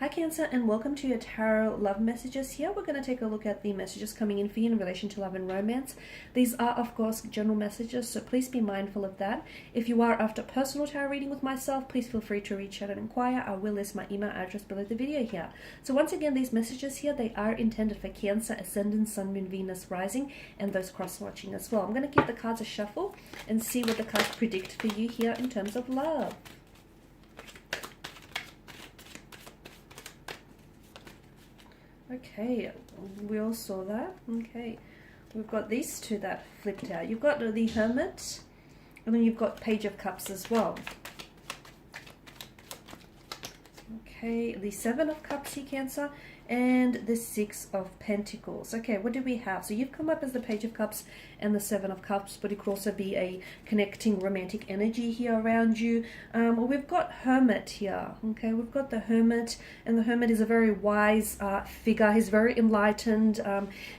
Hi Cancer, and welcome to your tarot love messages. Here we're going to take a look at the messages coming in for you in relation to love and romance. These are of course general messages, so please be mindful of that. If you are after personal tarot reading with myself, please feel free to reach out and inquire. I will list my email address below the video here. So once again, these messages here, they are intended for Cancer, Ascendant, Sun, Moon, Venus, Rising, and those cross-watching as well. I'm going to give the cards a shuffle and see what the cards predict for you here in terms of love. Okay, we all saw that. Okay, we've got these two that flipped out. You've got the Hermit, and then you've got Page of Cups as well. Okay, the Seven of Cups here, Cancer, and the Six of Pentacles. Okay, what do we have? So you've come up as the Page of Cups and the Seven of Cups, but it could also be a connecting romantic energy here around you. We've got Hermit here. Okay, we've got the Hermit, and the Hermit is a very wise figure. He's very enlightened.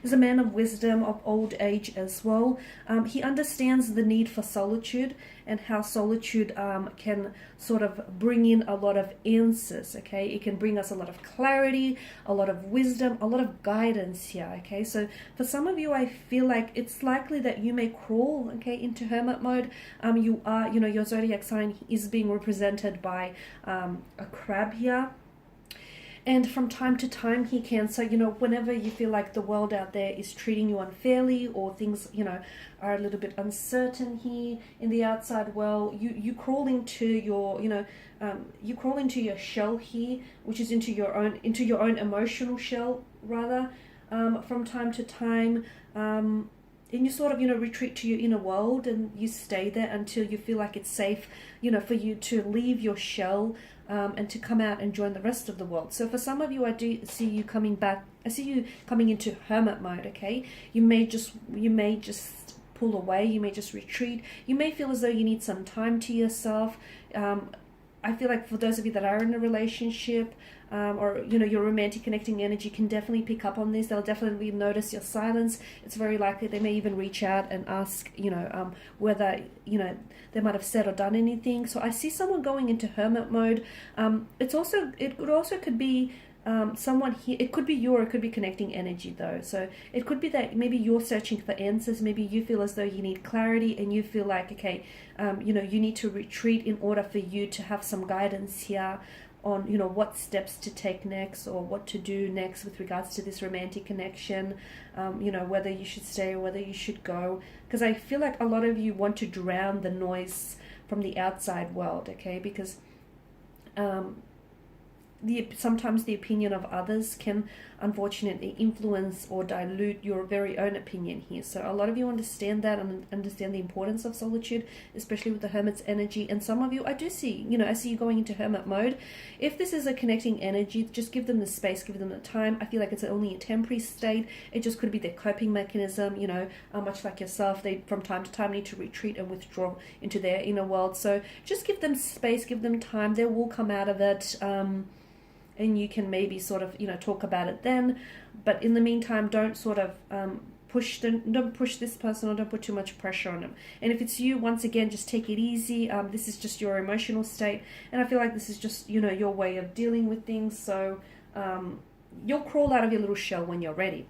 He's a man of wisdom, of old age as well. He understands the need for solitude and how solitude can sort of bring in a lot of answers. Okay, it can bring us a lot of clarity, a lot of wisdom, a lot of guidance here. Okay, so for some of you, I feel like it's likely that you may crawl, okay, into hermit mode. You are, your zodiac sign is being represented by a crab here. And from time to time here, Cancer, whenever you feel like the world out there is treating you unfairly, or things, are a little bit uncertain here in the outside world, you crawl into your, you crawl into your shell here, which is into your own emotional shell, rather, from time to time. And you sort of, retreat to your inner world, and you stay there until you feel like it's safe, for you to leave your shell and to come out and join the rest of the world. So for some of you, I do see you coming back. I see you coming into hermit mode, okay? You may just pull away. You may just retreat. You may feel as though you need some time to yourself. I feel like for those of you that are in a relationship, or your romantic connecting energy can definitely pick up on this. They'll definitely notice your silence. It's very likely they may even reach out and ask, whether they might have said or done anything. So I see someone going into hermit mode. It could be someone here. It could be you, or it could be connecting energy though. So it could be that maybe you're searching for answers. Maybe you feel as though you need clarity, and you feel like, okay, you need to retreat in order for you to have some guidance here on what steps to take next, or what to do next with regards to this romantic connection, whether you should stay or whether you should go, because I feel like a lot of you want to drown the noise from the outside world, okay? Because sometimes the opinion of others can unfortunately influence or dilute your very own opinion here. So a lot of you understand that and understand the importance of solitude, especially with the hermit's energy. And some of you, I do see, I see you going into hermit mode. If this is a connecting energy, just give them the space, give them the time. I feel like it's only a temporary state. It just could be their coping mechanism, much like yourself. They from time to time need to retreat and withdraw into their inner world. So just give them space, give them time. They will come out of it. And you can maybe sort of, talk about it then. But in the meantime, don't sort of don't push this person, or don't put too much pressure on them. And if it's you, once again, just take it easy. This is just your emotional state. And I feel like this is just, your way of dealing with things. So you'll crawl out of your little shell when you're ready.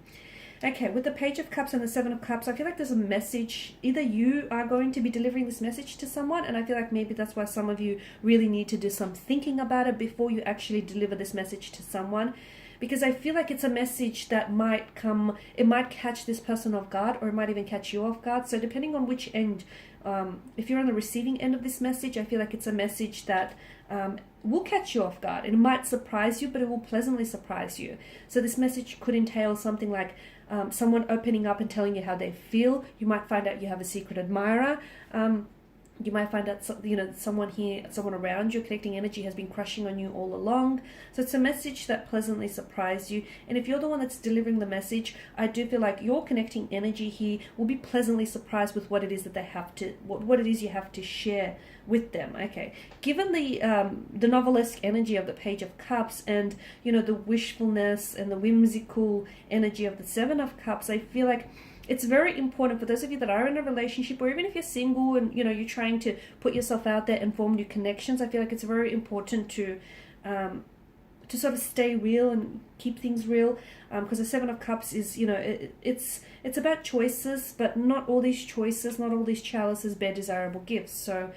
Okay, with the Page of Cups and the Seven of Cups, I feel like there's a message. Either you are going to be delivering this message to someone, and I feel like maybe that's why some of you really need to do some thinking about it before you actually deliver this message to someone. Because I feel like it's a message that might come, it might catch this person off guard, or it might even catch you off guard. So depending on which end, if you're on the receiving end of this message, I feel like it's a message that will catch you off guard. It might surprise you, but it will pleasantly surprise you. So this message could entail something like someone opening up and telling you how they feel. You might find out you have a secret admirer. You might find out, someone around you, connecting energy, has been crushing on you all along. So it's a message that pleasantly surprised you. And if you're the one that's delivering the message, I do feel like your connecting energy here will be pleasantly surprised with what it is that they have to, what it is you have to share with them. Okay, given the novelesque energy of the Page of Cups, and the wishfulness and the whimsical energy of the Seven of Cups, I feel like it's very important for those of you that are in a relationship, or even if you're single and you're trying to put yourself out there and form new connections. I feel like it's very important to sort of stay real and keep things real, because the Seven of Cups is, you know, it's about choices, but not all these choices, not all these chalices bear desirable gifts. So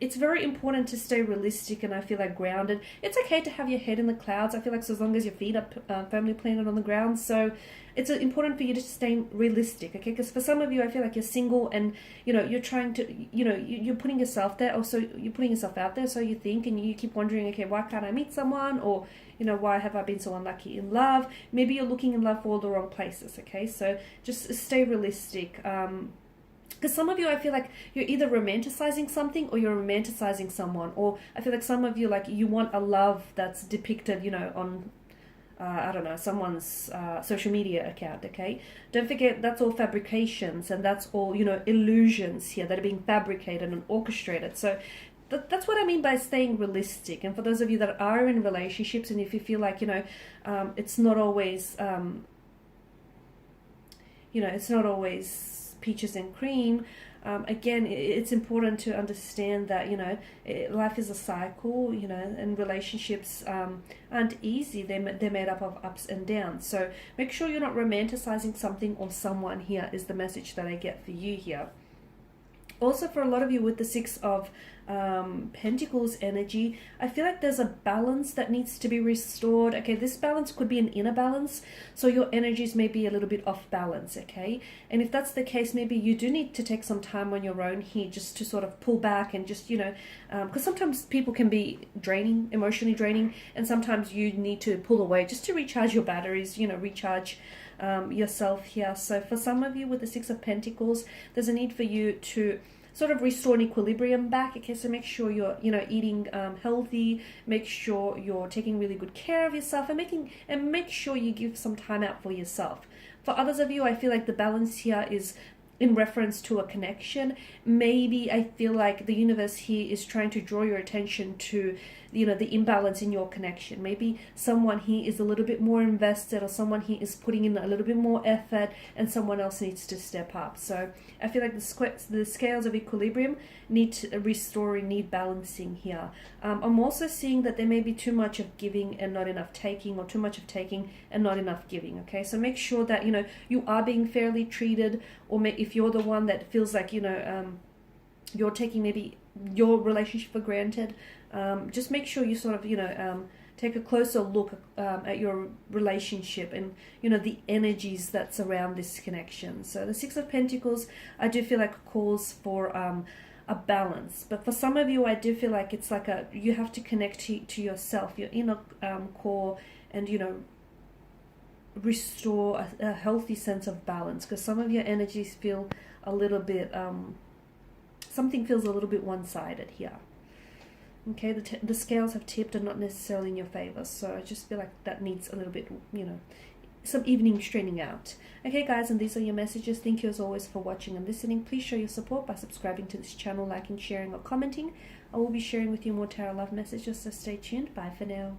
it's very important to stay realistic, and I feel like grounded. It's okay to have your head in the clouds. I feel like so as long as your feet are firmly planted on the ground. So it's important for you to stay realistic, okay? Because for some of you, I feel like you're single and, you know, you're trying to, you know, you're putting yourself there. Also, you're putting yourself out there, so you think, and you keep wondering, okay, why can't I meet someone? Or, you know, why have I been so unlucky in love? Maybe you're looking in love for all the wrong places, okay? So just stay realistic. Because some of you, I feel like you're either romanticizing something or you're romanticizing someone. Or I feel like some of you, like, you want a love that's depicted, you know, on, I don't know, someone's social media account, okay? Don't forget, that's all fabrications, and that's all, you know, illusions here that are being fabricated and orchestrated. So that's what I mean by staying realistic. And for those of you that are in relationships, and if you feel like, you know, it's not always, you know, it's not always peaches and cream, again, it's important to understand that, you know, life is a cycle, you know, and relationships aren't easy. They're made up of ups and downs. So make sure you're not romanticizing something or someone here, is the message that I get for you here. Also, for a lot of you with the Six of Pentacles energy, I feel like there's a balance that needs to be restored. Okay, this balance could be an inner balance, so your energies may be a little bit off balance, okay? And if that's the case, maybe you do need to take some time on your own here just to sort of pull back and just, you know, because sometimes people can be draining, emotionally draining, and sometimes you need to pull away just to recharge your batteries, you know, recharge yourself here. So for some of you with the Six of Pentacles, there's a need for you to sort of restore an equilibrium back, okay? So make sure you're, you know, eating healthy, make sure you're taking really good care of yourself, and make sure you give some time out for yourself. For others of you, I feel like the balance here is in reference to a connection. Maybe I feel like the universe here is trying to draw your attention to, you know, the imbalance in your connection. Maybe someone here is a little bit more invested, or someone here is putting in a little bit more effort, and someone else needs to step up. So I feel like the scales of equilibrium need restoring, need balancing here. I'm also seeing that there may be too much of giving and not enough taking, or too much of taking and not enough giving, okay? So make sure that, you know, you are being fairly treated, or if you're the one that feels like, you know, you're taking maybe your relationship for granted, just make sure you sort of, you know, take a closer look at your relationship and, you know, the energies that surround this connection. So the Six of Pentacles, I do feel like calls for a balance. But for some of you, I do feel like it's like you have to connect to yourself, your inner core, and, you know, restore a healthy sense of balance. Because some of your energies feel a little bit, something feels a little bit one-sided here. Okay, the scales have tipped and not necessarily in your favor. So I just feel like that needs a little bit, you know, some evening straightening out. Okay, guys, and these are your messages. Thank you as always for watching and listening. Please show your support by subscribing to this channel, liking, sharing, or commenting. I will be sharing with you more tarot love messages, so stay tuned. Bye for now.